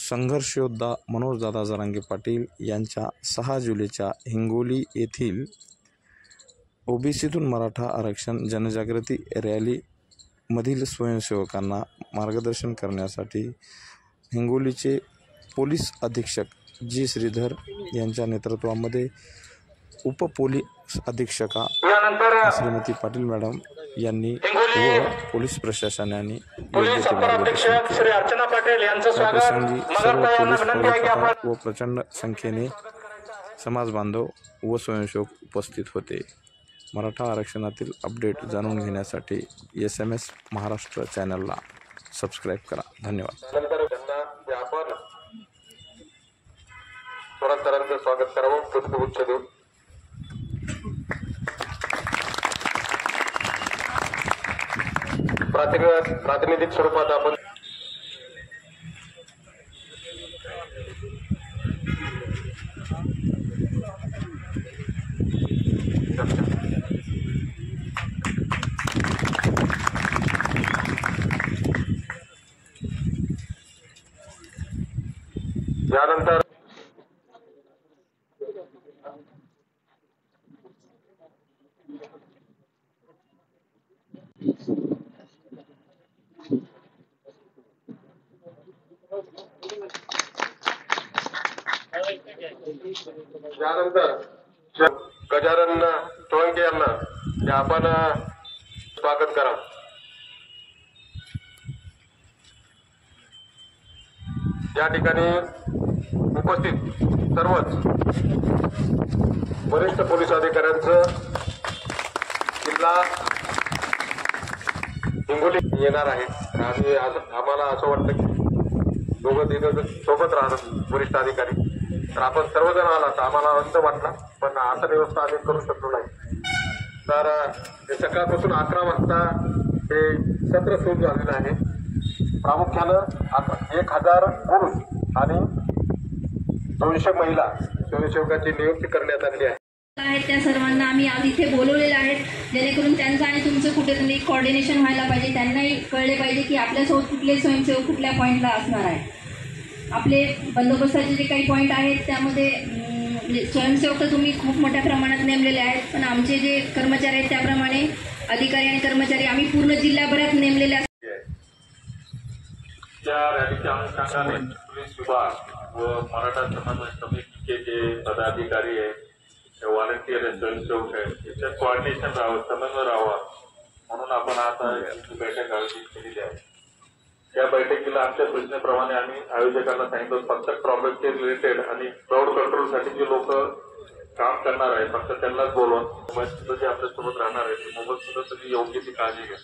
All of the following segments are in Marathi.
संघर्ष योद्धा मनोजदादा जरांगे पाटील यांच्या 6 जुलैच्या हिंगोली येथील ओबीसीतून मराठा आरक्षण जनजागृती रॅलीमधील स्वयंसेवकांना मार्गदर्शन करण्यासाठी हिंगोलीचे पोलीस अधीक्षक जी श्रीधर यांच्या नेतृत्वामध्ये उपपोलीस अधीक्षका श्रीमती पाटील मॅडम यांनी व पोलीस प्रशासनाने योग्य ते मार्गदर्शन केले। प्रसंगी सर्व पोलीस व प्रचंड संख्येने समाज बांधव व स्वयंसेवक उपस्थित होते। मराठा आरक्षणातील अपडेट जाणून घेण्यासाठी SMS महाराष्ट्र चॅनलला सबस्क्राईब करा। धन्यवाद। स्वागत करावं, पुष्पगुच्छ देऊ। प्रातिनिधिक स्वरूपात आपण यानंतर गजानन सोळंके यांना आपण स्वागत करा। या ठिकाणी उपस्थित सर्वच वरिष्ठ पोलीस अधिकाऱ्यांचं जिल्हा हिंगोली येणार आहे आणि आम्हाला असं वाटतं की दोघं तिघं सोबत राहणार वरिष्ठ अधिकारी, तर आपण सर्वजण आलात आम्हाला आनंद वाटला, पण आता व्यवस्था आम्ही करू शकलो नाही। तर सकाळपासून 11 वाजता हे सत्र सुरू झालेलं आहे। प्रामुख्यानं 1000 पुरुष आणि 200 महिला स्वयंसेवकाची नियुक्ती करण्यात आलेली आहे। त्या सर्वांना आम्ही आज इथे बोलवलेले आहेत, जेणेकरून त्यांचं आणि तुमचं कुठेतरी कोऑर्डिनेशन व्हायला पाहिजे। त्यांनाही कळले पाहिजे की आपल्यासोबत कुठले स्वयंसेवक कुठल्या पॉईंटला असणार आहे। आपले बंदोबस्ताचे जे काही पॉईंट आहेत त्यामध्ये स्वयंसेवक तर तुम्ही खूप मोठ्या प्रमाणात नेमलेले आहेत, पण आमचे जे कर्मचारी आहेत त्याप्रमाणे अधिकारी आणि कर्मचारी आम्ही पूर्ण जिल्ह्याभरात नेमलेले असतात। त्या रॅलीच्या अनुषंगाने पोलीस विभाग व मराठा समन्वय समितीचे जे पदाधिकारी आहेत, व्हॉलंटियर आहेत, स्वयंसेवक आहेत, याच्यात कोऑर्डिनेशन राहावं, समन्वय राहावा म्हणून आपण आता बैठक आयोजित केलेली आहे। या बैठकीला आमच्या सूचनेप्रमाणे आम्ही आयोजकांना सांगितलं फक्त ट्रॉफिकचे रिलेटेड आणि क्राऊड कंट्रोलसाठी जे लोक काम करणार आहेत फक्त त्यांनाच बोलवून मोबाईल सुद्धा जे आपल्यासोबत राहणार आहे ते मोबाईल सुद्धा तुम्ही योग्य ती काळजी घ्या,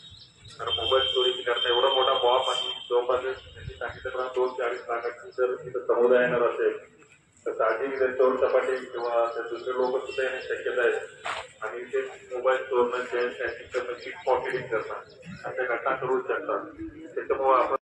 कारण मोबाईल चोरी करणं एवढा मोठा बॉम्ब आणि जवळपास त्यांनी सांगितल्याप्रमाणे 2-4 लाखाची जर तिथं समुदाय येणार असेल तर साहजिक चोर सपाटी किंवा दुसरे लोक सुद्धा येण्याची शक्यता आहे आणि ते मोबाईल चोरणं, चॅटिंग करणं, पिक पॉकेटिंग करणं अशा घटना करू शकतात। त्याच्यामुळे आपण